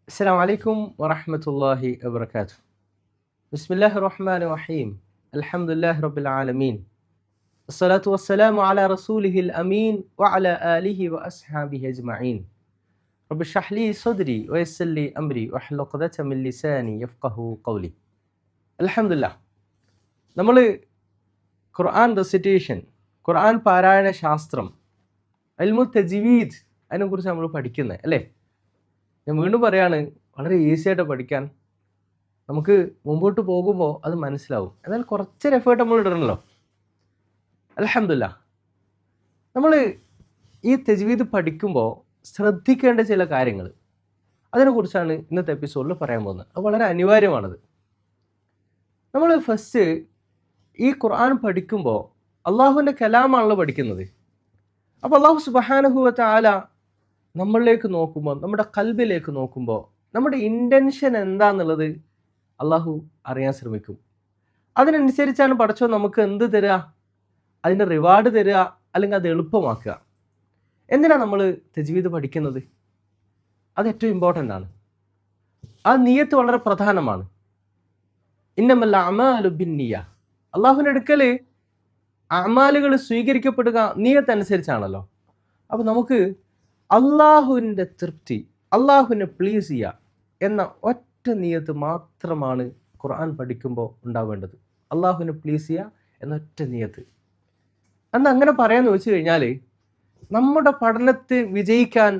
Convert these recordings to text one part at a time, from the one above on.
السلام عليكم ورحمة الله وبركاته. بسم الله الرحمن الرحيم. الحمد لله رب العالمين. الصلاة والسلام على رسوله الأمين وعلى آله وأصحابه أجمعين. رب اشرح لي صدري ويسر لي أمري واحلل عقدة من لساني يفقهوا قولي. الحمد لله. നമ്മൾ ഖുർആൻ റെസിറ്റേഷൻ, ഖുർആൻ പാരായണ ശാസ്ത്രം, ഇൽമു തജ്വീദ്, അതിനെക്കുറിച്ച് നമ്മൾ പഠിക്കുന്നത് അല്ലേ? ഞാൻ വീണ്ടും പറയാണ്, വളരെ ഈസി ആയിട്ട് പഠിക്കാൻ. നമുക്ക് മുമ്പോട്ട് പോകുമ്പോൾ അത് മനസ്സിലാവും. എന്നാൽ കുറച്ചൊരു എഫേർട്ട് നമ്മൾ ഇടണമല്ലോ. അൽഹംദുലില്ലാ. നമ്മൾ ഈ തജ്വീദ് പഠിക്കുമ്പോൾ ശ്രദ്ധിക്കേണ്ട ചില കാര്യങ്ങൾ, അതിനെക്കുറിച്ചാണ് ഇന്നത്തെ എപ്പിസോഡിൽ പറയാൻ പോകുന്നത്. അത് വളരെ അനിവാര്യമാണത്. നമ്മൾ ഫസ്റ്റ് ഈ ഖുർആൻ പഠിക്കുമ്പോൾ അള്ളാഹുവിൻ്റെ കലാമാണല്ലോ പഠിക്കുന്നത്. അപ്പോൾ അള്ളാഹു സുബ്ഹാനഹു വ തആല നമ്മളിലേക്ക് നോക്കുമ്പോൾ, നമ്മുടെ ഖൽബിലേക്ക് നോക്കുമ്പോൾ, നമ്മുടെ ഇൻറ്റൻഷൻ എന്താണെന്നുള്ളത് അള്ളാഹു അറിയാൻ ശ്രമിക്കും. അതിനനുസരിച്ചാണ് പടച്ചോൻ നമുക്ക് എന്ത് തരിക, അതിൻ്റെ റിവാർഡ് തരിക, അല്ലെങ്കിൽ അത് എളുപ്പമാക്കുക. എന്തിനാണ് നമ്മൾ തജ്വീദ് പഠിക്കുന്നത്? അത് ഏറ്റവും ഇമ്പോർട്ടൻ്റ് ആണ്. ആ നിയ്യത്ത് വളരെ പ്രധാനമാണ്. ഇന്നമൽ അഅ്മാലു ബിന്നിയ്യ. അള്ളാഹുവിൻ്റെ അടുക്കൽ അഅ്മാലുകൾ സ്വീകരിക്കപ്പെടുക നിയ്യത്ത് അനുസരിച്ചാണല്ലോ. അപ്പോൾ നമുക്ക് അള്ളാഹുവിൻ്റെ തൃപ്തി, അള്ളാഹുവിനെ പ്ലീസ് ചെയ്യുക എന്ന ഒറ്റ നിയ്യത്ത് മാത്രമാണ് ഖുർആൻ പഠിക്കുമ്പോൾ ഉണ്ടാവേണ്ടത്. അള്ളാഹുവിനെ പ്ലീസ് ചെയ്യുക എന്ന ഒറ്റ നിയ്യത്ത്. അന്ന് അങ്ങനെ പറയാമെന്ന് വെച്ച് കഴിഞ്ഞാൽ, നമ്മുടെ പഠനത്തിൽ വിജയിക്കാൻ,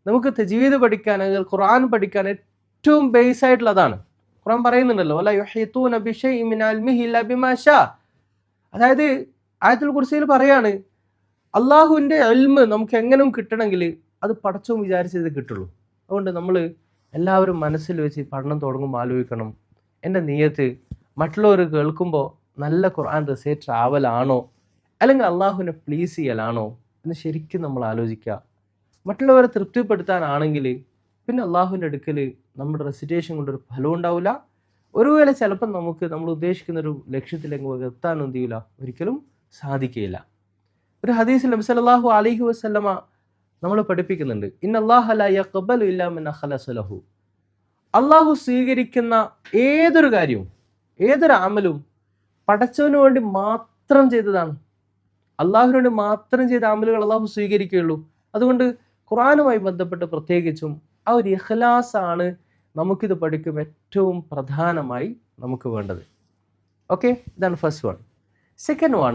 നമുക്ക് തജ്വീദ് പഠിക്കാൻ, അല്ലെങ്കിൽ ഖുർആൻ പഠിക്കാൻ ഏറ്റവും ബേസ് ആയിട്ടുള്ള അതാണ്. ഖുർആൻ പറയുന്നുണ്ടല്ലോ, വലാ യുഹീതൂന ബിശൈഇൻ മിൻ ഇൽമിഹി ഇല്ലാ ബിമാ ശാ. അതായത് ആയത്തുൽ കുർസിയിൽ പറയാണ്, അള്ളാഹുവിൻ്റെ ഇൽമ് നമുക്ക് എങ്ങനെയും കിട്ടണമെങ്കിൽ അത് പടച്ചോൻ വിചാരിച്ചത് കിട്ടുള്ളൂ. അതുകൊണ്ട് നമ്മൾ എല്ലാവരും മനസ്സിൽ വെച്ച് പഠനം തുടങ്ങുമ്പോൾ ആലോചിക്കണം, എൻ്റെ നിയ്യത്ത് മറ്റുള്ളവർ കേൾക്കുമ്പോൾ നല്ല ഖുർആൻ റിസൈറ്റർ ആവലാണോ, അല്ലെങ്കിൽ അള്ളാഹുവിനെ പ്ലീസ് ചെയ്യലാണോ എന്ന് ശരിക്കും നമ്മൾ ആലോചിക്കുക. മറ്റുള്ളവരെ തൃപ്തിപ്പെടുത്താനാണെങ്കിൽ പിന്നെ അള്ളാഹുവിൻ്റെ അടുക്കൽ നമ്മുടെ റെസിറ്റേഷൻ കൊണ്ടൊരു ഫലം ഉണ്ടാവില്ല. ഒരു വേള ചിലപ്പം നമുക്ക് നമ്മൾ ഉദ്ദേശിക്കുന്നൊരു ലക്ഷ്യത്തിലേക്ക് എത്താൻ എന്ത് ചെയ്യില്ല, ഒരിക്കലും സാധിക്കുകയില്ല. ഒരു ഹദീസിൽ നബി സല്ലല്ലാഹു അലൈഹി വസല്ലമ നമ്മൾ പഠിപ്പിക്കുന്നുണ്ട്, ഇന്നല്ലാഹ ലാ യഖ്ബലു ഇല്ലാ മൻ അഖ്ലസ ലഹു. അള്ളാഹു സ്വീകരിക്കുന്ന ഏതൊരു കാര്യവും, ഏതൊരു അമലും പടച്ചവന് വേണ്ടി മാത്രം ചെയ്തതാണ്. അള്ളാഹുവിന് വേണ്ടി മാത്രം ചെയ്ത അമലുകൾ അള്ളാഹു സ്വീകരിക്കുകയുള്ളൂ. അതുകൊണ്ട് ഖുർആനുമായി ബന്ധപ്പെട്ട് പ്രത്യേകിച്ചും ആ ഒരു ഇഖ്ലാസാണ് നമുക്കിത് പഠിക്കുമ്പോൾ ഏറ്റവും പ്രധാനമായി നമുക്ക് വേണ്ടത്. ഓക്കെ, ഇതാണ് ഫസ്റ്റ് വൺ. സെക്കൻഡ് വൺ,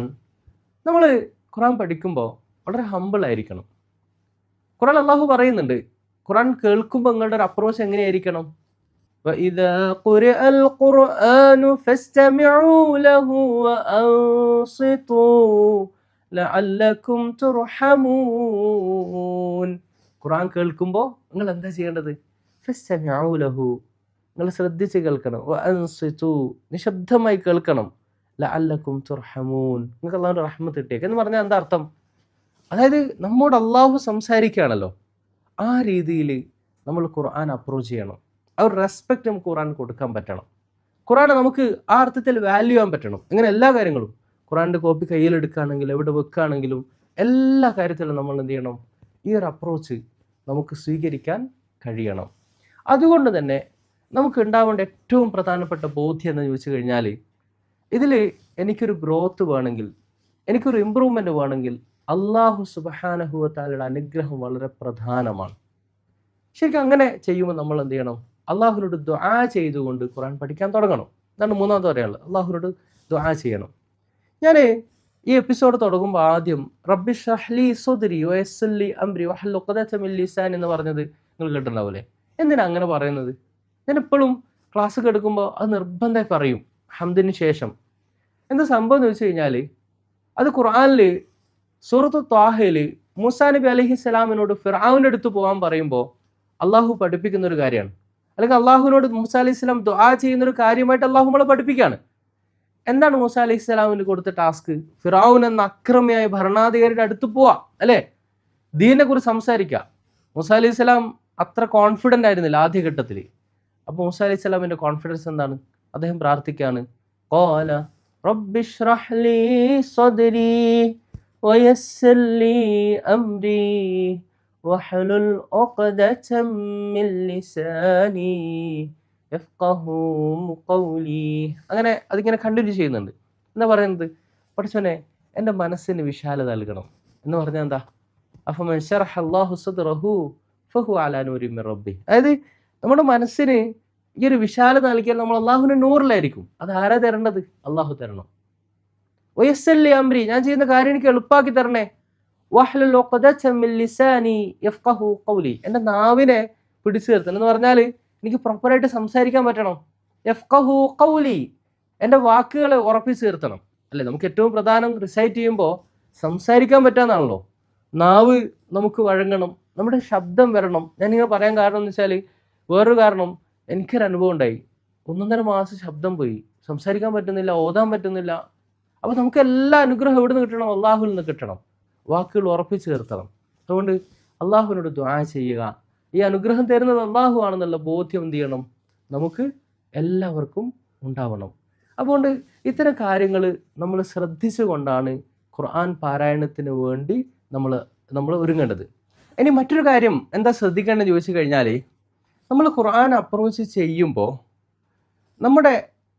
നമ്മൾ ഖുർആൻ പഠിക്കുമ്പോൾ വളരെ ഹമ്പിൾ ആയിരിക്കണം. ഖുർആൻ അള്ളാഹു പറയുന്നുണ്ട്, ഖുർആൻ കേൾക്കുമ്പോൾ നിങ്ങളുടെ ഒരു അപ്രോച്ച് എങ്ങനെയായിരിക്കണം? وَإِذَا قُرِئَ الْقُرْآنُ فَاسْتَمِعُوا لَهُ وَأَنصِتُوا لَعَلَّكُمْ تُرْحَمُونَ. ഖുർആൻ കേൾക്കുമ്പോൾ നിങ്ങൾ എന്താ ചെയ്യേണ്ടത്? ഫസ്തമിഉ ലഹു, നിങ്ങൾ ശ്രദ്ധിച്ച് കേൾക്കണം. വഅൻസിതു, നിശബ്ദമായി കേൾക്കണം. ലഅല്ലക്കും തുർഹമൂൻ, നിങ്ങൾക്ക് അള്ളാഹുവിൻ്റെ റഹ്മത്ത് കിട്ടിയേക്ക് എന്ന് പറഞ്ഞാൽ എന്താ അർത്ഥം? അതായത് നമ്മോട് അള്ളാഹു സംസാരിക്കുകയാണല്ലോ, ആ രീതിയിൽ നമ്മൾ ഖുർആൻ അപ്രോച്ച് ചെയ്യണം. ആ ഒരു റെസ്പെക്റ്റ് നമുക്ക് ഖുർആൻ കൊടുക്കാൻ പറ്റണം. ഖുർആനെ നമുക്ക് ആ അർത്ഥത്തിൽ വാല്യൂ ചെയ്യാൻ പറ്റണം. അങ്ങനെ എല്ലാ കാര്യങ്ങളും, ഖുർആൻ്റെ കോപ്പി കയ്യിലെടുക്കുകയാണെങ്കിലും എവിടെ വെക്കുകയാണെങ്കിലും എല്ലാ കാര്യത്തിലും നമ്മൾ എന്ത് ചെയ്യണം? ഈ ഒരു അപ്രോച്ച് നമുക്ക് സ്വീകരിക്കാൻ കഴിയണം. അതുകൊണ്ട് തന്നെ നമുക്ക് ഉണ്ടാവേണ്ട ഏറ്റവും പ്രധാനപ്പെട്ട ബോധ്യം എന്ന് ചോദിച്ചു കഴിഞ്ഞാൽ, ഇതിൽ എനിക്കൊരു ഗ്രോത്ത് വേണമെങ്കിൽ, എനിക്കൊരു ഇമ്പ്രൂവ്മെൻറ്റ് വേണമെങ്കിൽ അള്ളാഹു സുബ്ഹാനഹു വ തആലയുടെ അനുഗ്രഹം വളരെ പ്രധാനമാണ്. ശരിക്കും അങ്ങനെ ചെയ്യുമ്പോൾ നമ്മൾ എന്ത് ചെയ്യണം? അള്ളാഹുവിനോട് ദുആ ചെയ്തുകൊണ്ട് ഖുർആൻ പഠിക്കാൻ തുടങ്ങണം. ഇതാണ് മൂന്നാമത്തെ പറയാനുള്ളത്, അള്ളാഹുവിനോട് ദുആ ചെയ്യണം. ഞാൻ ഈ എപ്പിസോഡ് തുടങ്ങുമ്പോൾ ആദ്യം റബ്ബി ഇശ്റഹ് ലി സദ്രി വയസ്സിർ ലി അംരി വഹ്ലുൽ ഉഖ്ദത മിൻ ലിസാനി എന്ന് പറഞ്ഞത് നിങ്ങൾ കേട്ടിട്ടുണ്ടാവില്ലേ? എന്തിനാ അങ്ങനെ പറയുന്നത്? ഞാൻ എപ്പോഴും ക്ലാസ് എടുക്കുമ്പോൾ അത് നിർബന്ധമായി പറയും ഹംദിന് ശേഷം. എന്താ സംഭവം എന്ന് വെച്ച് കഴിഞ്ഞാൽ, അത് ഖുർആനിൽ സൂറത്ത് ത്വാഹയിൽ മൂസാ നബി അലൈഹിസ്സലാമിനോട് ഫിർഔന്റെ അടുത്ത് പോകാൻ പറയുമ്പോൾ അള്ളാഹു പഠിപ്പിക്കുന്ന ഒരു കാര്യമാണ്. അല്ലെങ്കിൽ അള്ളാഹുവിനോട് മൂസാ അലൈഹി സ്വലാം ദുആ ചെയ്യുന്നൊരു കാര്യമായിട്ട് അള്ളാഹു നമ്മളെ പഠിപ്പിക്കുകയാണ്. എന്താണ് മൂസാ അലൈഹി സ്വലാമിന് കൊടുത്ത ടാസ്ക്? ഫിർഔൻ എന്ന അക്രമിയായ ഭരണാധികാരിയുടെ അടുത്ത് പോവാ, അല്ലേ? ദീനിനെ കുറിച്ച് സംസാരിക്കുക. മൂസാ അലൈഹി സ്വലാം അത്ര കോൺഫിഡൻ്റ് ആയിരുന്നില്ല ആദ്യഘട്ടത്തിൽ. അപ്പോൾ മൂസാ അലൈഹി സ്വലാമിൻ്റെ കോൺഫിഡൻസ് എന്താണ്? അദ്ദേഹം പ്രാർത്ഥിക്കുകയാണ്, ഖാല റബ്ബി ഇശ്റഹ് ലി സദ്രി വയസ്സിർ ലി അംരി വഹ്ലുൽ ഉഖ്ദതം മിൻ ലിസാനി യഫ്ഖഹു ഖൗലി. അങ്ങനെ അതിങ്ങനെ കണ്ടിന്യൂ ചെയ്യുന്നുണ്ട്. എന്താ പറയുന്നത്? പഠിച്ചോനെ എൻ്റെ മനസ്സിന് വിശാലത നൽകണം എന്ന് പറഞ്ഞാൽ എന്താ? അഫമൻ ശറഹ അല്ലാഹു സദ്റഹു ഫഹുവ അലാ നൂരിൻ മിർ റബ്ബി. അതായത് നമ്മുടെ മനസ്സിന് ഈ ഒരു വിശാലത നൽകിയാൽ നമ്മൾ അള്ളാഹുവിന്റെ നൂറിലായിരിക്കും. അത് ആരാ തരേണ്ടത്? അള്ളാഹു തരണം. വയസ്സല്ലി അംരി, ഞാൻ ചെയ്യുന്ന കാര്യം എനിക്ക് എളുപ്പാക്കി തരണേ. വഹ്ലുൽ ഉഖ്ദതം മിൻ ലിസാനി യഫ്ഖഹു ഖൗലി, എൻ്റെ നാവിനെ പിടിച്ചു നിർത്തണം എന്ന് പറഞ്ഞാൽ എനിക്ക് പ്രോപ്പറായിട്ട് സംസാരിക്കാൻ പറ്റണം. യഫ്ഖഹു ഖൗലി, എൻ്റെ വാക്കുകളെ ഉറപ്പിച്ചു നിർത്തണം. അല്ലേ, നമുക്ക് ഏറ്റവും പ്രധാനം റിസൈറ്റ് ചെയ്യുമ്പോൾ സംസാരിക്കാൻ പറ്റാന്നാണല്ലോ. നാവ് നമുക്ക് വഴങ്ങണം, നമ്മുടെ ശബ്ദം വരണം. ഞാനിങ്ങനെ പറയാൻ കാരണം എന്ന് വെച്ചാൽ വേറൊരു കാരണം, എനിക്കൊരു അനുഭവം ഉണ്ടായി. 1.5 മാസം ശബ്ദം പോയി, സംസാരിക്കാൻ പറ്റുന്നില്ല, ഓതാൻ പറ്റുന്നില്ല. അപ്പോൾ നമുക്ക് എല്ലാ അനുഗ്രഹം എവിടെ നിന്ന് കിട്ടണം? അള്ളാഹുവിൽ നിന്ന് കിട്ടണം. വാക്കുകൾ ഉറപ്പിച്ചു നിർത്തണം. അതുകൊണ്ട് അള്ളാഹുവിനോട് ദുആ ചെയ്യുക. ഈ അനുഗ്രഹം തരുന്നത് അള്ളാഹു ആണെന്നുള്ള ബോധ്യം എന്ത് ചെയ്യണം? നമുക്ക് എല്ലാവർക്കും ഉണ്ടാവണം. അതുകൊണ്ട് ഇത്തരം കാര്യങ്ങൾ നമ്മൾ ശ്രദ്ധിച്ചുകൊണ്ടാണ് ഖുർആൻ പാരായണത്തിന് വേണ്ടി നമ്മൾ ഒരുങ്ങേണ്ടത്. ഇനി മറ്റൊരു കാര്യം എന്താ ശ്രദ്ധിക്കേണ്ടതെന്ന് ചോദിച്ചു കഴിഞ്ഞാൽ, നമ്മൾ ഖുർആൻ അപ്രോച്ച് ചെയ്യുമ്പോൾ നമ്മുടെ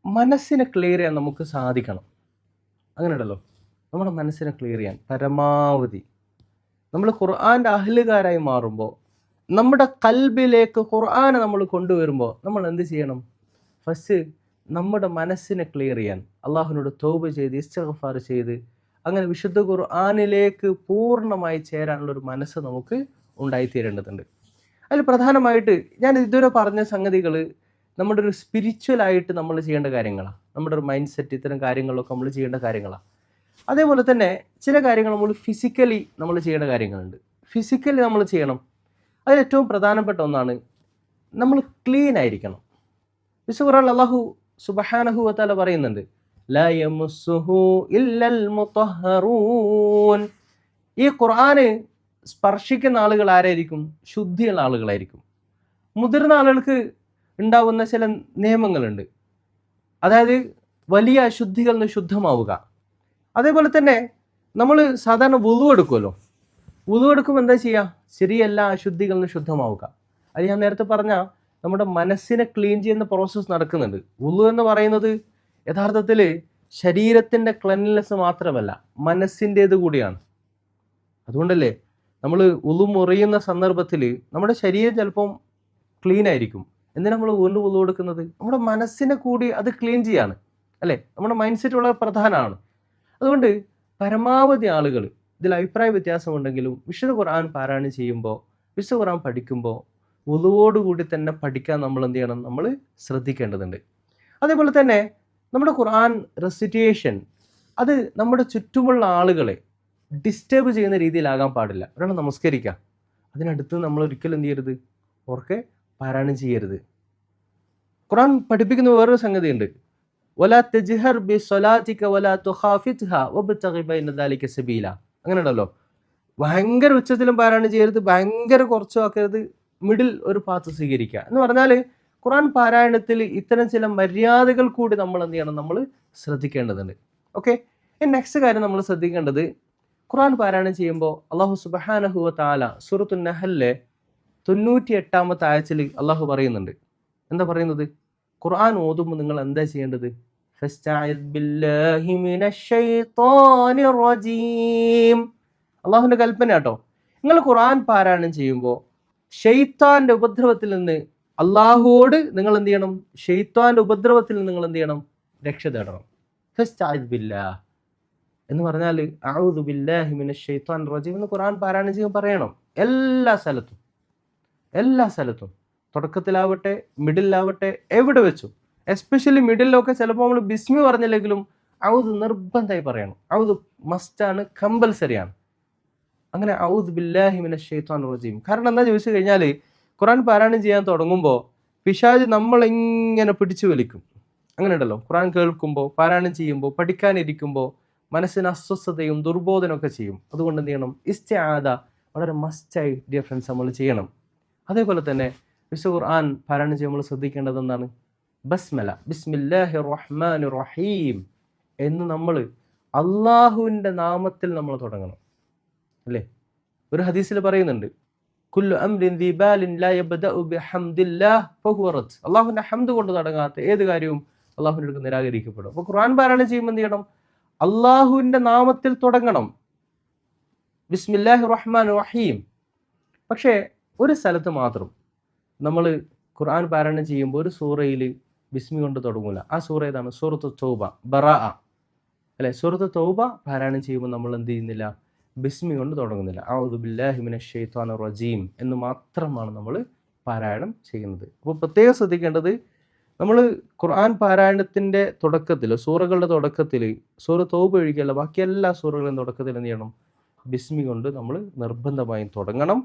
മനസ്സിനെ ക്ലിയർ ചെയ്യാൻ നമുക്ക് സാധിക്കണം. അങ്ങനെയുണ്ടല്ലോ, നമ്മുടെ മനസ്സിനെ ക്ലിയർ ചെയ്യാൻ പരമാവധി നമ്മൾ ഖുർആൻ്റെ അഹ്ലുകാരായി മാറുമ്പോൾ, നമ്മുടെ കൽബിലേക്ക് ഖുർആനെ നമ്മൾ കൊണ്ടുവരുമ്പോൾ നമ്മൾ എന്ത് ചെയ്യണം? ഫസ്റ്റ് നമ്മുടെ മനസ്സിനെ ക്ലിയർ ചെയ്യാൻ അള്ളാഹുവിനോട് തൗബ ചെയ്ത് ഇസ്തിഗ്ഫാർ ചെയ്ത് അങ്ങനെ വിശുദ്ധ ഖുർആനിലേക്ക് പൂർണ്ണമായി ചേരാനുള്ളൊരു മനസ്സ് നമുക്ക് ഉണ്ടായിത്തീരേണ്ടതുണ്ട്. അതിൽ പ്രധാനമായിട്ട് ഞാൻ ഇതുവരെ പറഞ്ഞ സംഗതികൾ നമ്മുടെ ഒരു സ്പിരിച്വലായിട്ട് നമ്മൾ ചെയ്യേണ്ട കാര്യങ്ങളാണ്. നമ്മുടെ ഒരു മൈൻഡ് സെറ്റ്, ഇത്തരം കാര്യങ്ങളൊക്കെ നമ്മൾ ചെയ്യേണ്ട കാര്യങ്ങളാണ്. അതേപോലെ തന്നെ ചില കാര്യങ്ങൾ നമ്മൾ ഫിസിക്കലി നമ്മൾ ചെയ്യേണ്ട കാര്യങ്ങളുണ്ട്. ഫിസിക്കലി നമ്മൾ ചെയ്യണം. അതിൽ ഏറ്റവും പ്രധാനപ്പെട്ട ഒന്നാണ് നമ്മൾ ക്ലീൻ ആയിരിക്കണം. വിശുദ്ധ ഖുർആനിൽ അല്ലാഹു സുബ്ഹാനഹു വ തആല പറയുന്നുണ്ട്, ലാ യമുസ്സുഹു ഇല്ലൽ മുതഹ്ഹറൂൻ. ഈ ഖുർആന് സ്പർശിക്കുന്ന ആളുകൾ ആരായിരിക്കും? ശുദ്ധിയുള്ള ആളുകളായിരിക്കും. മുതിർന്ന ആളുകൾക്ക് ഉണ്ടാവുന്ന ചില നിയമങ്ങളുണ്ട്. അതായത് വലിയ അശുദ്ധികളിൽ നിന്ന് ശുദ്ധമാവുക. അതേപോലെ തന്നെ നമ്മൾ സാധാരണ വുളു എടുക്കുമല്ലോ. വുളു എടുക്കുമ്പോൾ എന്താ ചെയ്യുക? ചെറിയ എല്ലാ അശുദ്ധികളിൽ നിന്ന് ശുദ്ധമാവുക. അത് ഞാൻ നേരത്തെ പറഞ്ഞ നമ്മുടെ മനസ്സിനെ ക്ലീൻ ചെയ്യുന്ന പ്രോസസ്സ് നടക്കുന്നുണ്ട്. വുളു എന്ന് പറയുന്നത് യഥാർത്ഥത്തിൽ ശരീരത്തിൻ്റെ ക്ലെൻലിനെസ് മാത്രമല്ല, മനസ്സിൻ്റേത് കൂടിയാണ്. അതുകൊണ്ടല്ലേ നമ്മൾ വുളു മുറിയുന്ന സന്ദർഭത്തിൽ നമ്മുടെ ശരീരം ചിലപ്പം ക്ലീൻ ആയിരിക്കും. എന്തിനാ നമ്മൾ വീണ്ടും വുളു എടുക്കുന്നത്? നമ്മുടെ മനസ്സിനെ കൂടി അത് ക്ലീൻ ചെയ്യാണ്. അല്ലേ, നമ്മുടെ മൈൻഡ് സെറ്റ് വളരെ പ്രധാനമാണ്. അതുകൊണ്ട് പരമാവധി ആളുകൾ, ഇതിൽ അഭിപ്രായ വ്യത്യാസമുണ്ടെങ്കിലും, വിശുദ്ധ ഖുർആൻ പാരായണം ചെയ്യുമ്പോൾ, വിശുദ്ധ ഖുർആൻ പഠിക്കുമ്പോൾ വുളുവോടുകൂടി തന്നെ പഠിക്കാൻ നമ്മൾ എന്ത് ചെയ്യണം? നമ്മൾ ശ്രദ്ധിക്കേണ്ടതുണ്ട്. അതേപോലെ തന്നെ നമ്മുടെ ഖുർആൻ റെസിറ്റേഷൻ അത് നമ്മുടെ ചുറ്റുമുള്ള ആളുകളെ ഡിസ്റ്റർബ് ചെയ്യുന്ന രീതിയിലാകാൻ പാടില്ല. ഒരാൾ നമസ്കരിക്കുക, അതിനടുത്ത് നമ്മൾ ഒരിക്കലും എന്ത് ചെയ്യരുത്? ഓർക്കെ പാരായണം ചെയ്യരുത്. ഖുർആൻ പഠിപ്പിക്കുന്ന വേറൊരു സംഗതിയുണ്ട്, വലാ തജ്ഹർ ബിസ്സലാതിക വലാ തുഖാഫിത്ഹാ വബ്തഗി ബൈന ദാലിക സബീല. അങ്ങനെ ഉണ്ടല്ലോ, ഭയങ്കര ഉച്ചത്തിലും പാരായണം ചെയ്യരുത്, ഭയങ്കര കുറച്ചും ആക്കരുത്, മിഡിൽ ഒരു പാത്ത് സ്വീകരിക്കുക എന്ന് പറഞ്ഞാൽ ഖുർആൻ പാരായണത്തിൽ ഇത്തരം ചില മര്യാദകൾ കൂടി നമ്മൾ എന്ത് ചെയ്യണം? നമ്മൾ ശ്രദ്ധിക്കേണ്ടതുണ്ട്. ഓക്കെ, നെക്സ്റ്റ് കാര്യം നമ്മൾ ശ്രദ്ധിക്കേണ്ടത്, ഖുർആൻ പാരായണം ചെയ്യുമ്പോൾ അല്ലാഹു സുബ്ഹാനഹു വ തആല സൂറത്തുൻ നഹലിലെ 98-ാമത്തെ ആയത്തിൽ അള്ളാഹു പറയുന്നുണ്ട്. എന്താ പറയുന്നത്? ഖുർആൻ ഓതുമ്പോൾ നിങ്ങൾ എന്താ ചെയ്യേണ്ടത്? ഫസ്തഇദ് ബില്ലാഹി മിനശ് ശൈത്വാനിർ റജീം. അള്ളാഹുവിൻ്റെ കൽപ്പന കേട്ടോ. നിങ്ങൾ ഖുർആൻ പാരായണം ചെയ്യുമ്പോൾ ശൈത്താന്റെ ഉപദ്രവത്തിൽ നിന്ന് അള്ളാഹുവോട് നിങ്ങൾ എന്ത് ചെയ്യണം? ശൈത്താന്റെ ഉപദ്രവത്തിൽ നിന്ന് നിങ്ങൾ എന്ത് ചെയ്യണം? രക്ഷ തേടണം. ഫസ്തഇദ് ബില്ലാഹ് എന്ന് പറഞ്ഞാൽ അഊദു ബില്ലാഹി മിനശ് ശൈത്വാനിർ റജീം എന്ന് ഖുർആൻ പാരായണം ചെയ്യുമ്പോൾ പറയണം. എല്ലാ സ്ഥലത്തും തുടക്കത്തിലാവട്ടെ, മിഡിലാവട്ടെ, എവിടെ വെച്ചു, എസ്പെഷ്യലി മിഡിലൊക്കെ ചിലപ്പോൾ നമ്മൾ ബിസ്മി പറഞ്ഞില്ലെങ്കിലും ഔദ് നിർബന്ധമായി പറയണം. ഔദ് മസ്റ്റാണ്, കമ്പൽസറിയാണ്. അങ്ങനെ ഔദ് ബില്ലാഹി മിനശ് ശൈത്വാനിർ റജീം. കാരണം എന്താ ചോദിച്ചു കഴിഞ്ഞാൽ, ഖുർആൻ പാരായണം ചെയ്യാൻ തുടങ്ങുമ്പോൾ പിശാച് നമ്മളിങ്ങനെ പിടിച്ചു വലിക്കും. അങ്ങനെ ഉണ്ടല്ലോ, ഖുർആൻ കേൾക്കുമ്പോൾ, പാരായണം ചെയ്യുമ്പോൾ, പഠിക്കാനിരിക്കുമ്പോൾ മനസ്സിന് അസ്വസ്ഥതയും ദുർബോധനമൊക്കെ ചെയ്യും. അതുകൊണ്ട് എന്ത് ചെയ്യണം? ഇസ്തിആദ വളരെ മസ്റ്റായി ഡിയർ ഫ്രണ്ട്സ് നമ്മൾ ചെയ്യണം. അതേപോലെ തന്നെ വിശുദ്ധ ഖുർആൻ പാരായണം ചെയ്യുമ്പോൾ നമ്മൾ ശ്രദ്ധിക്കേണ്ടത് എന്താണ്? ബസ്മല, ബിസ്മില്ലാഹിർ റഹ്മാനിർ റഹീം എന്ന് നമ്മൾ അള്ളാഹുവിൻ്റെ നാമത്തിൽ നമ്മൾ തുടങ്ങണം. അല്ലേ, ഒരു ഹദീസിൽ പറയുന്നുണ്ട്, കുല്ലു അംരിൻ ദീ ബാലിൻ ലാ യബ്ദഉ ബിഹംദില്ലാഹ് ഫഹുവ റദ്ദ്. അല്ലാഹുവിന്റെ ഹംദ് കൊണ്ട് തുടങ്ങാത്ത ഏത് കാര്യവും അല്ലാഹുവിന്റെ അടുത്ത് നിരാകരിക്കപ്പെടും. അപ്പോൾ ഖുർആൻ പാരായണം ചെയ്യുമ്പോൾ എന്ത് ചെയ്യണം? അല്ലാഹുവിന്റെ നാമത്തിൽ തുടങ്ങണം. ബിസ്മില്ലാഹിർ റഹ്മാനിർ റഹീം. പക്ഷേ ഒരു സ്ഥലത്ത് മാത്രം നമ്മൾ ഖുർആൻ പാരായണം ചെയ്യുമ്പോൾ ഒരു സൂറയിൽ ബിസ്മി കൊണ്ട് തുടങ്ങൂല. ആ സൂറ ഏതാണ്? സൂറത്ത് തൗബ, ബറാഅ അല്ലെ? സൂറത്ത് തൗബ പാരായണം ചെയ്യുമ്പോൾ നമ്മൾ എന്ത് ചെയ്യുന്നില്ല? ബിസ്മി കൊണ്ട് തുടങ്ങുന്നില്ല. അഊദു ബില്ലാഹി മിനശ് ശൈത്വാനിർ റജീം എന്ന് മാത്രമാണ് നമ്മൾ പാരായണം ചെയ്യുന്നത്. അപ്പോൾ പ്രത്യേകം ശ്രദ്ധിക്കേണ്ടത്, നമ്മൾ ഖുർആൻ പാരായണത്തിൻ്റെ തുടക്കത്തിൽ, സൂറകളുടെ തുടക്കത്തിൽ, സൂറ തൗബ ഒഴികെയുള്ള ബാക്കി എല്ലാ സൂറകളുടെയും തുടക്കത്തിൽ എന്ത് ചെയ്യണം? ബിസ്മി കൊണ്ട് നമ്മൾ നിർബന്ധമായും തുടങ്ങണം.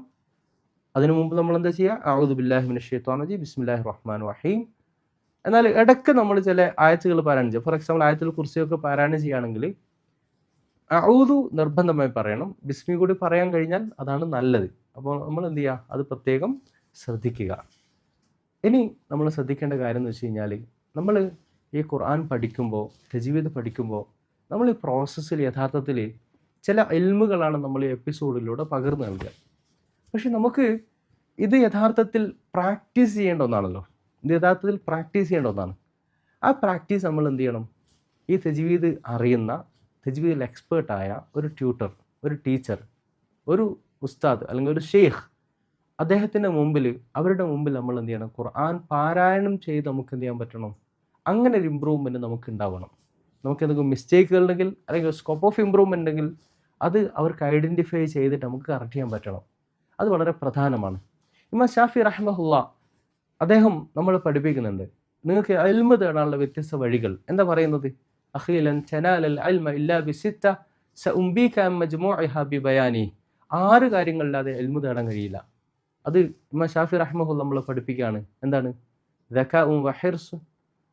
അതിനു മുമ്പ് നമ്മൾ എന്താ ചെയ്യുക? അഊദു ബില്ലാഹി മിനശ് ശൈത്വാനിർ റജീം, ബിസ്മില്ലാഹിർ റഹ്മാനിർ റഹീം. എന്നാൽ ഇടയ്ക്ക് നമ്മൾ ചില ആയത്തുകൾ പാരായണം ചെയ്യും. ഫോർ എക്സാമ്പിൾ ആയത്തുൽ കുർസിയൊക്കെ പാരായണം ചെയ്യുകയാണെങ്കിൽ അഊദു നിർബന്ധമായി പറയണം. ബിസ്മി കൂടി പറയാൻ കഴിഞ്ഞാൽ അതാണ് നല്ലത്. അപ്പോൾ നമ്മൾ എന്ത് ചെയ്യുക? അത് പ്രത്യേകം ശ്രദ്ധിക്കുക. ഇനി നമ്മൾ ശ്രദ്ധിക്കേണ്ട കാര്യം എന്ന് വെച്ച് കഴിഞ്ഞാൽ, നമ്മൾ ഈ ഖുർആൻ പഠിക്കുമ്പോൾ, തജ്വീദ് പഠിക്കുമ്പോൾ, നമ്മൾ ഈ പ്രോസസ്സിൽ യഥാർത്ഥത്തിൽ ചില ഇൽമുകളാണ് നമ്മൾ ഈ എപ്പിസോഡിലൂടെ പകർന്നു നൽകുക. പക്ഷെ നമുക്ക് ഇത് യഥാർത്ഥത്തിൽ പ്രാക്ടീസ് ചെയ്യേണ്ട ഒന്നാണല്ലോ. ഇത് യഥാർത്ഥത്തിൽ പ്രാക്ടീസ് ചെയ്യേണ്ട ഒന്നാണ്. ആ പ്രാക്ടീസ് നമ്മൾ എന്ത് ചെയ്യണം? ഈ തജ്വീദ് അറിയുന്ന, തജ്വീദിൽ എക്സ്പേർട്ടായ ഒരു ട്യൂട്ടർ, ഒരു ടീച്ചർ, ഒരു ഉസ്താദ് അല്ലെങ്കിൽ ഒരു ഷെയ്ഖ്, അദ്ദേഹത്തിൻ്റെ മുമ്പിൽ, അവരുടെ മുമ്പിൽ നമ്മൾ എന്ത് ചെയ്യണം? ഖുർആൻ പാരായണം ചെയ്ത് നമുക്ക് എന്ത് ചെയ്യാൻ പറ്റണം? അങ്ങനെ ഒരു ഇമ്പ്രൂവ്മെൻറ്റ് നമുക്ക് ഉണ്ടാവണം. നമുക്ക് എന്തെങ്കിലും മിസ്റ്റേക്കുകൾ ഉണ്ടെങ്കിൽ അല്ലെങ്കിൽ സ്കോപ്പ് ഓഫ് ഇമ്പ്രൂവ്മെൻ്റ് ഉണ്ടെങ്കിൽ അത് അവർക്ക് ഐഡൻറ്റിഫൈ ചെയ്തിട്ട് നമുക്ക് കറക്റ്റ് ചെയ്യാൻ പറ്റണം. അത് വളരെ പ്രധാനമാണ്. ഇമാം ഷാഫി റഹ്മഹുല്ലാ അദ്ദേഹം നമ്മൾ പഠിപ്പിക്കുന്നുണ്ട്, നിങ്ങൾക്ക് ഇൽമ തേടാനുള്ള വ്യത്യസ്ത വഴികൾ. എന്താ പറയുന്നത്? അഖീലൻ തനാലൽ ഇൽമ ഇല്ലാ ബിസിത്ത സഉംബിക മജ്മൂഇഹാ ബിബയാനി. 6 കാര്യങ്ങളില്ലാതെ ഇൽമ തേടാൻ കഴിയില്ല. അത് ഇമാം ഷാഫി റഹ്മഹുല്ലാ നമ്മൾ പഠിപ്പിക്കുകയാണ്. എന്താണ്? ദകാഉം വഹിർസ്.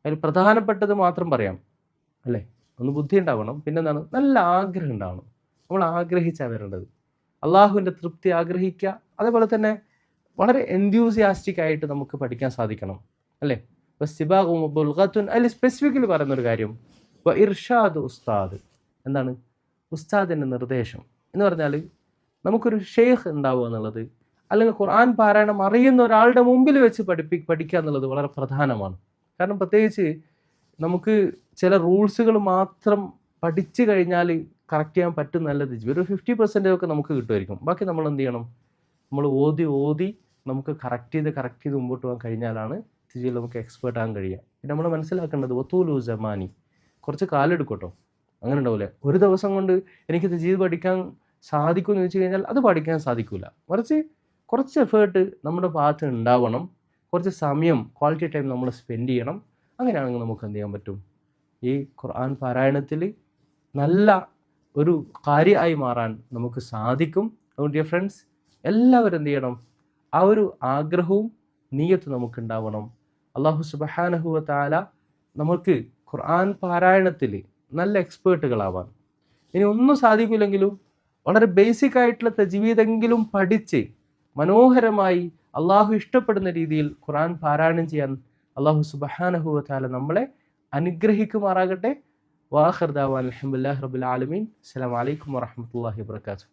അതിൽ പ്രധാനപ്പെട്ടത് മാത്രം പറയാം അല്ലേ? ഒന്ന് ബുദ്ധി ഉണ്ടാവണം, പിന്നെന്താണ്? നല്ല ആഗ്രഹം ഉണ്ടാവണം. നമ്മൾ ആഗ്രഹിച്ചാണ് വരേണ്ടത്. അള്ളാഹുവിൻ്റെ തൃപ്തി ആഗ്രഹിക്കുക. അതേപോലെ തന്നെ വളരെ എൻത്യൂസിയാസ്റ്റിക് ആയിട്ട് നമുക്ക് പഠിക്കാൻ സാധിക്കണം അല്ലേ? അതിൽ സ്പെസിഫിക്കലി പറയുന്നൊരു കാര്യം ഇർഷാദ് ഉസ്താദ്. എന്താണ്? ഉസ്താദിൻ്റെ നിർദ്ദേശം എന്ന് പറഞ്ഞാൽ നമുക്കൊരു ഷെയ്ഖ് ഉണ്ടാവുക എന്നുള്ളത്, അല്ലെങ്കിൽ ഖുർആൻ പാരായണം അറിയുന്ന ഒരാളുടെ മുമ്പിൽ വെച്ച് പഠിക്കുക എന്നുള്ളത് വളരെ പ്രധാനമാണ്. കാരണം പ്രത്യേകിച്ച് നമുക്ക് ചില റൂൾസുകൾ മാത്രം പഠിച്ചു കഴിഞ്ഞാൽ കറക്റ്റ് ചെയ്യാൻ പറ്റുന്നല്ലത്. ഒരു 50% ഒക്കെ നമുക്ക് കിട്ടുമായിരിക്കും. ബാക്കി നമ്മൾ എന്ത് ചെയ്യണം? നമ്മൾ ഓതി നമുക്ക് കറക്റ്റ് ചെയ്ത് മുമ്പോട്ട് പോകാൻ കഴിഞ്ഞാലാണ് തജ്വീദിൽ നമുക്ക് എക്സ്പേർട്ട് ആകാൻ കഴിയുക. പിന്നെ നമ്മൾ മനസ്സിലാക്കേണ്ടത് വത്തൂലു ജമാനി, കുറച്ച് കാലം എടുക്കട്ടോ. അങ്ങനെ ഉണ്ടാവില്ലേ? ഒരു ദിവസം കൊണ്ട് എനിക്ക് തജ്വീദ് പഠിക്കാൻ സാധിക്കുമെന്ന് ചോദിച്ചു കഴിഞ്ഞാൽ അത് പഠിക്കാൻ സാധിക്കില്ല. മറിച്ച് കുറച്ച് എഫേർട്ട് നമ്മുടെ ഭാഗത്ത് ഉണ്ടാവണം. കുറച്ച് സമയം, ക്വാളിറ്റി ടൈം നമ്മൾ സ്പെൻഡ് ചെയ്യണം. അങ്ങനെയാണെങ്കിൽ നമുക്ക് എന്ത് ചെയ്യാൻ പറ്റും? ഈ ഖുർആൻ പാരായണത്തിൽ നല്ല ഒരു കാര്യമായി മാറാൻ നമുക്ക് സാധിക്കും. അതുകൊണ്ട് ഡിയർ ഫ്രണ്ട്സ്, എല്ലാവരും എന്ത് ചെയ്യണം? ആ ഒരു ആഗ്രഹവും നിയ്യത്ത് നമുക്കുണ്ടാവണം. അല്ലാഹു സുബ്ഹാനഹു വ തആല നമുക്ക് ഖുർആൻ പാരായണത്തിൽ നല്ല എക്സ്പേർട്ടുകളാവാൻ, ഇനി ഒന്നും സാധിക്കില്ലെങ്കിലും വളരെ ബേസിക് ആയിട്ടുള്ള തജ്വീദെങ്കിലും പഠിച്ച് മനോഹരമായി അള്ളാഹു ഇഷ്ടപ്പെടുന്ന രീതിയിൽ ഖുർആൻ പാരായണം ചെയ്യാൻ അല്ലാഹു സുബ്ഹാനഹു വ തആല നമ്മളെ അനുഗ്രഹിക്കുമാറാകട്ടെ. വാഖിർ ദഅവാന അൽഹംദുലില്ലാഹി റബ്ബിൽ ആലമീൻ. അസ്സലാമു അലൈക്കും വറഹ്മത്തുള്ളാഹി വബറകാതുഹു.